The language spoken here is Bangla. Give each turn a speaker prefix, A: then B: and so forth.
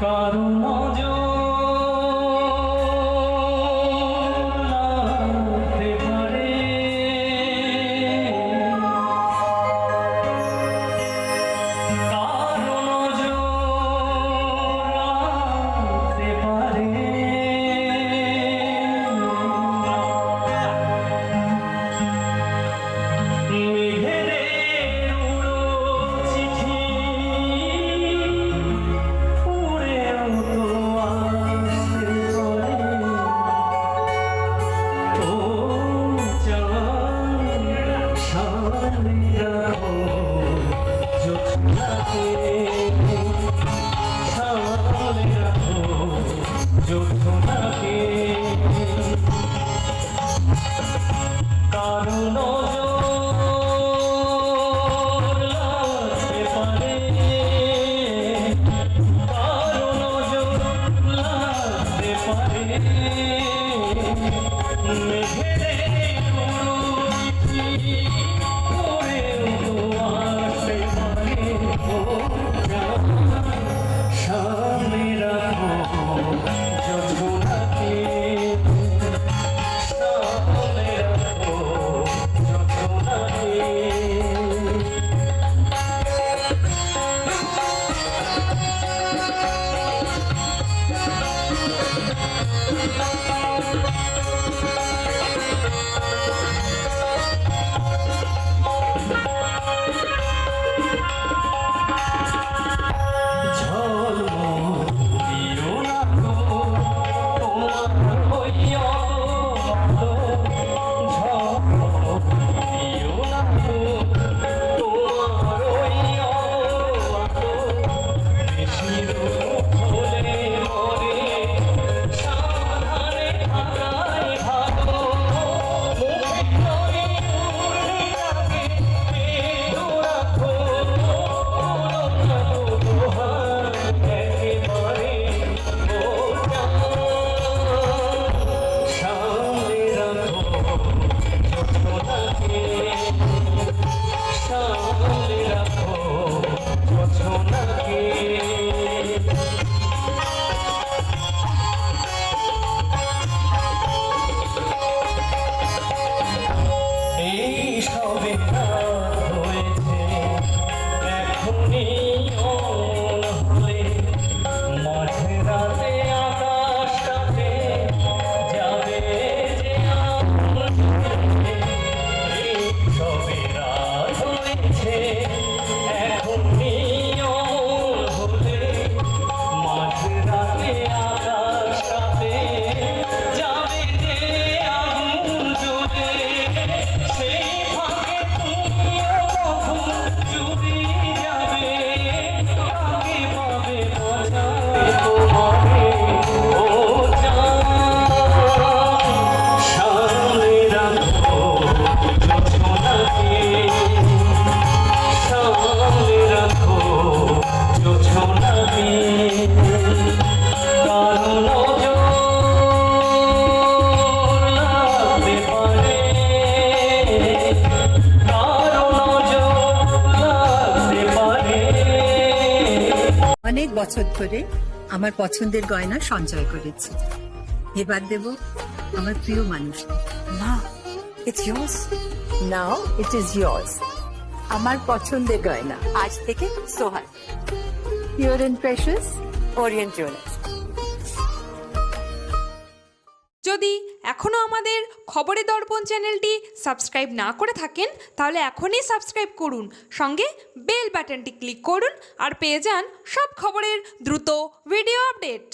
A: কারণ লাগতে পারে কারণ লাগতে পারে কারণ লাগতে পারে কারণ লাগতে পারে মেঘেরে আসতে পারে সামনে রাখো যোজনাকে
B: অনেক বছর ধরে আমার পছন্দের গয়না সঞ্চয় করেছি, এবার দেব আমার প্রিয় মানুষ।
C: না, it's yours.
B: Now it is yours. আমার পছন্দের গয়না
C: আজ থেকে Sohan,
B: pure and precious
C: Orient Jewellers.
D: যদি এখনও আমাদের খবরের দর্পণ চ্যানেলটি সাবস্ক্রাইব না করে থাকেন তাহলে এখনই সাবস্ক্রাইব করুন, সঙ্গে বেল বাটনটি ক্লিক করুন আর পেয়ে যান সব খবরের দ্রুত ভিডিও আপডেট।